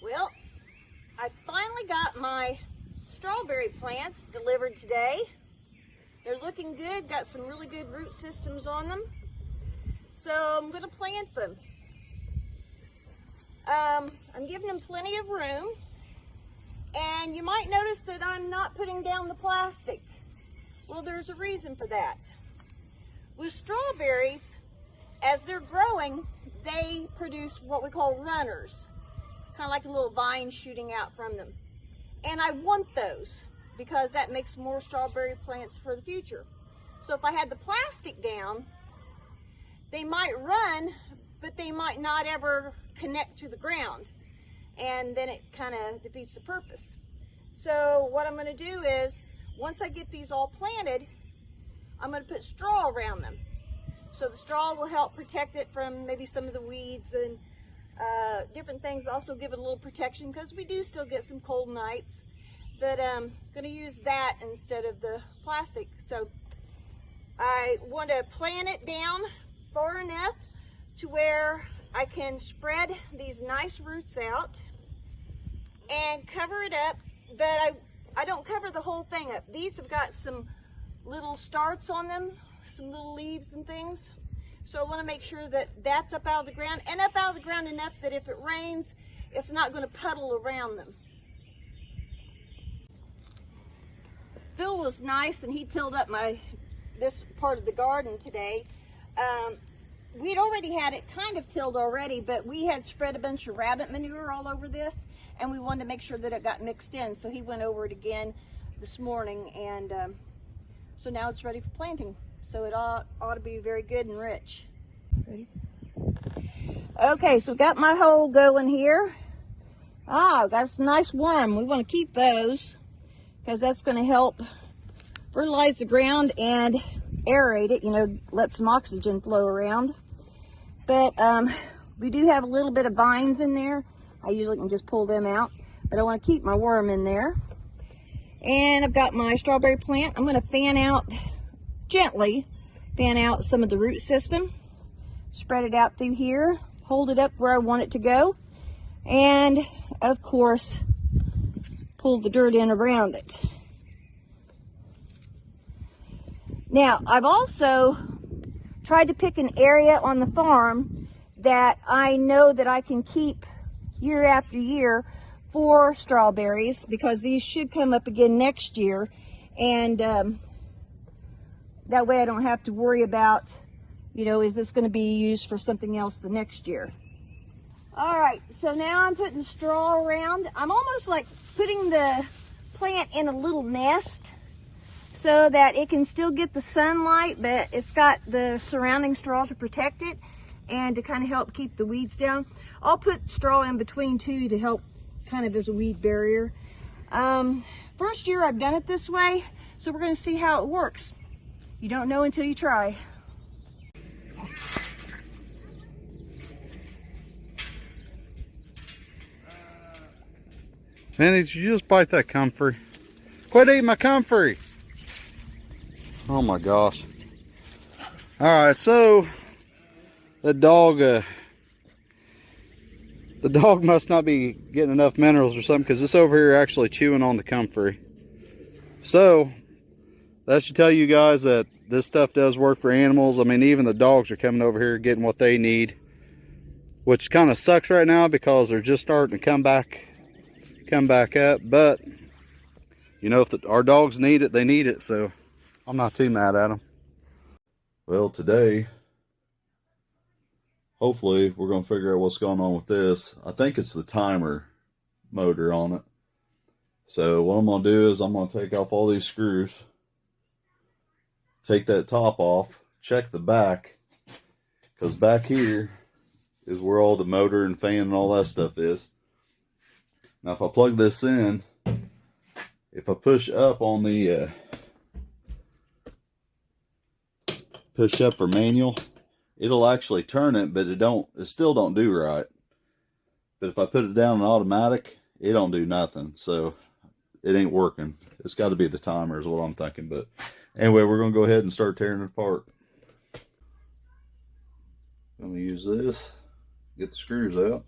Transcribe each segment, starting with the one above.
Well, I finally got my strawberry plants delivered today. They're looking good, got some really good root systems on them. So I'm going to plant them. I'm giving them plenty of room. And you might notice that I'm not putting down the plastic. Well, there's a reason for that. With strawberries, as they're growing, they produce what we call runners. Kind of like a little vine shooting out from them. And I want those because that makes more strawberry plants for the future. So if I had the plastic down, they might run, but they might not ever connect to the ground. And then it kind of defeats the purpose. So what I'm going to do is, once I get these all planted, I'm going to put straw around them. So the straw will help protect it from maybe some of the weeds and different things. Also give it a little protection because we do still get some cold nights. But I'm going to use that instead of the plastic. So I want to plant it down far enough to where I can spread these nice roots out and cover it up, but I don't cover the whole thing up. These have got some little starts on them, some little leaves and things. So I want to make sure that that's up out of the ground, and up out of the ground enough that if it rains, it's not going to puddle around them. Phil was nice and he tilled up this part of the garden today. We'd already had it kind of tilled already, but we had spread a bunch of rabbit manure all over this, and we wanted to make sure that it got mixed in. So he went over it again this morning, and so now it's ready for planting. So it ought to be very good and rich. Ready? Okay, so got my hole going here. Got some nice worm. We want to keep those because that's going to help fertilize the ground and aerate it, let some oxygen flow around. But we do have a little bit of vines in there. I usually can just pull them out, but I want to keep my worm in there. And I've got my strawberry plant. I'm going to gently fan out some of the root system, spread it out through here, hold it up where I want it to go, and of course pull the dirt in around it. Now, I've also tried to pick an area on the farm that I know that I can keep year after year for strawberries, because these should come up again next year, and that way I don't have to worry about, is this going to be used for something else the next year. All right, so now I'm putting straw around. I'm almost like putting the plant in a little nest, so that it can still get the sunlight, but it's got the surrounding straw to protect it and to kind of help keep the weeds down. I'll put straw in between too to help kind of as a weed barrier. First year I've done it this way, so we're going to see how it works. You don't know until you try. Manny, did you just bite that comfrey? Quit eating my comfrey! Oh my gosh. Alright, so the dog must not be getting enough minerals or something, because it's over here actually chewing on the comfrey. So that should tell you guys that this stuff does work for animals. I mean, even the dogs are coming over here getting what they need, which kind of sucks right now because they're just starting to come back up. But if our dogs need it, they need it, so I'm not too mad at them. Well, today, hopefully, we're going to figure out what's going on with this. I think it's the timer motor on it. So what I'm going to do is I'm going to take off all these screws, take that top off, check the back, because back here is where all the motor and fan and all that stuff is. Now, if I plug this in, if I push up on the push up for manual, it'll actually turn it, but it still don't do right. But if I put it down in automatic, it don't do nothing. So it ain't working. It's got to be the timer is what I'm thinking. But anyway, we're going to go ahead and start tearing it apart. I'm going to use this, get the screws out.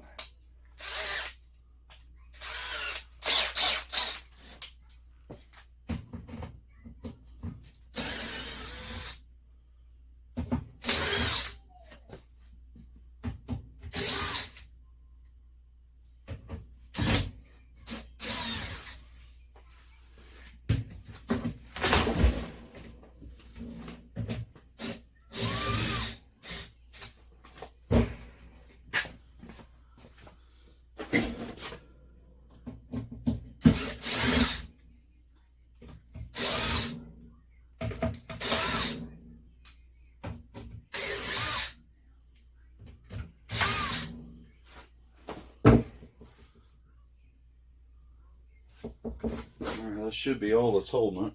Alright, that should be all that's holding it.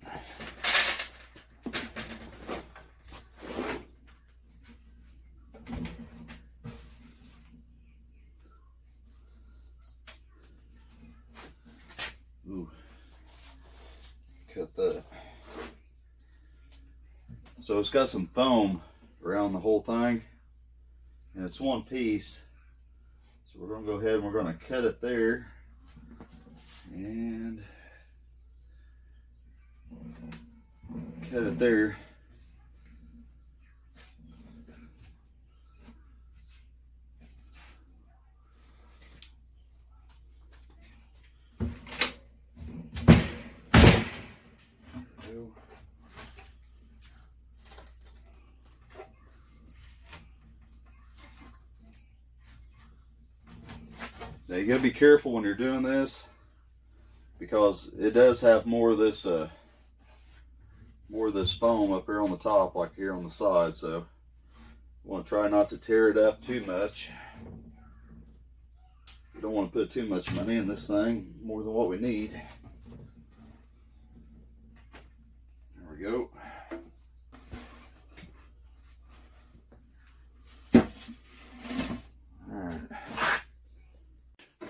Ooh. Cut that. So it's got some foam around the whole thing, and it's one piece. So we're going to go ahead and we're going to cut it there, and cut it there. Now you gotta be careful when you're doing this, because it does have more of this foam up here on the top, like here on the side. So you want to try not to tear it up too much. You don't want to put too much money in this thing, more than what we need. There we go.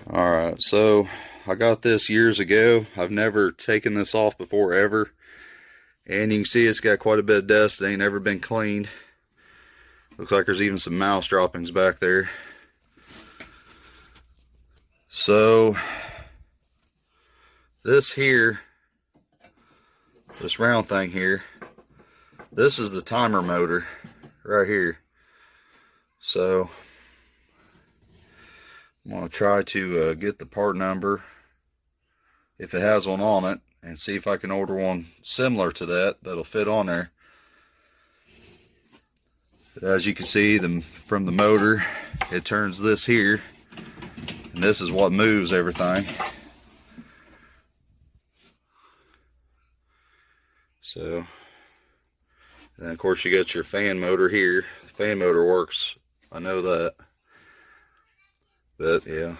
Alright, so I got this years ago. I've never taken this off before ever. And you can see it's got quite a bit of dust. It ain't ever been cleaned. Looks like there's even some mouse droppings back there. So this here, this round thing here, this is the timer motor right here. So I'm going to try to get the part number, if it has one on it, and see if I can order one similar to that that'll fit on there. But as you can see, from the motor, it turns this here, and this is what moves everything. So, and then of course you got your fan motor here. The fan motor works, I know that. But yeah,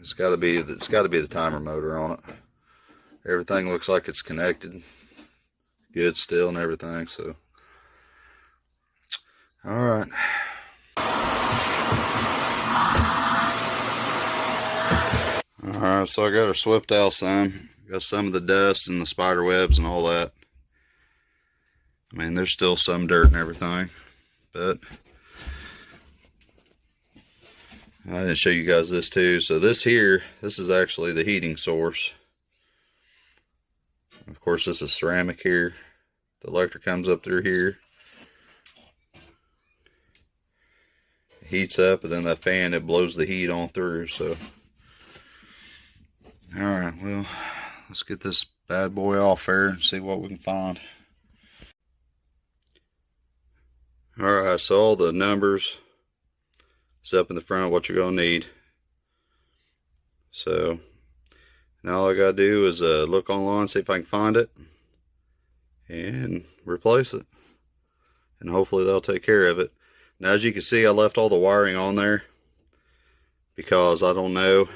it's got to be the timer motor on it. Everything looks like it's connected good still and everything. So, all right. All right, so I got her swept out some. Got some of the dust and the spider webs and all that. I mean, there's still some dirt and everything, but I didn't show you guys this too. So this here, this is actually the heating source. Of course, this is ceramic here. The electric comes up through here. It heats up, and then that fan, it blows the heat on through. So, alright, well, let's get this bad boy off there and see what we can find. Alright, so all the numbers is up in the front, what you're going to need. So now all I got to do is look online, see if I can find it, and replace it. And hopefully they'll take care of it. Now as you can see, I left all the wiring on there because I don't know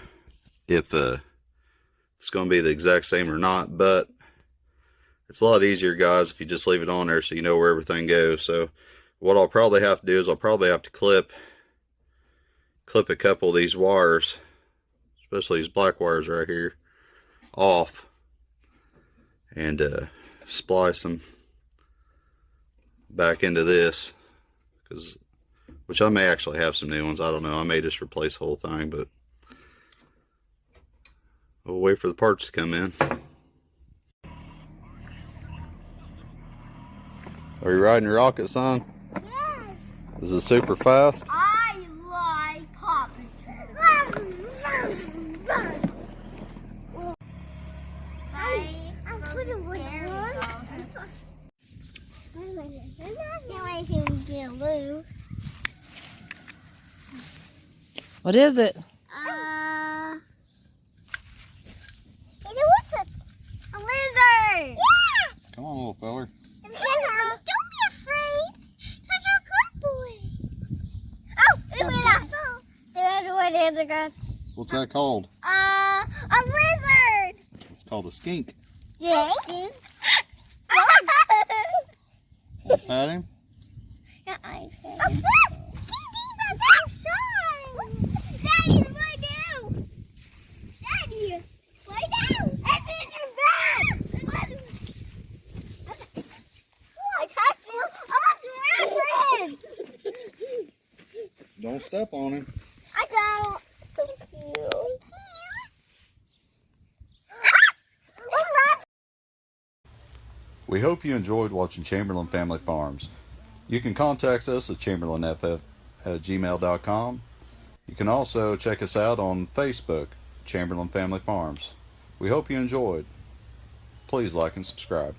if it's going to be the exact same or not, but it's a lot easier, guys, if you just leave it on there so you know where everything goes. So what I'll probably have to do is I'll probably have to clip a couple of these wires, especially these black wires right here, off, and splice them back into this, which I may actually have some new ones. I don't know. I may just replace the whole thing, but we'll wait for the parts to come in. Are you riding your rocket, son? Yes. Is it super fast? I like Paw I'm putting one on. Can't wait till we get loose. What is it? What's it? A lizard. Yeah. Come on, little feller. Don't be afraid. That's our good boy. Oh, it went off. What is it, guys? What's that called? A lizard. called a skink. Yeah. Want to pat him? Yeah, I can. That's so shy. Daddy, lie down. Daddy, lie down. I did your bad. I touched you. Oh, that's Reverend. Don't step on him. I got so cute. We hope you enjoyed watching Chamberlain Family Farms. You can contact us at chamberlainff@gmail.com. You can also check us out on Facebook, Chamberlain Family Farms. We hope you enjoyed. Please like and subscribe.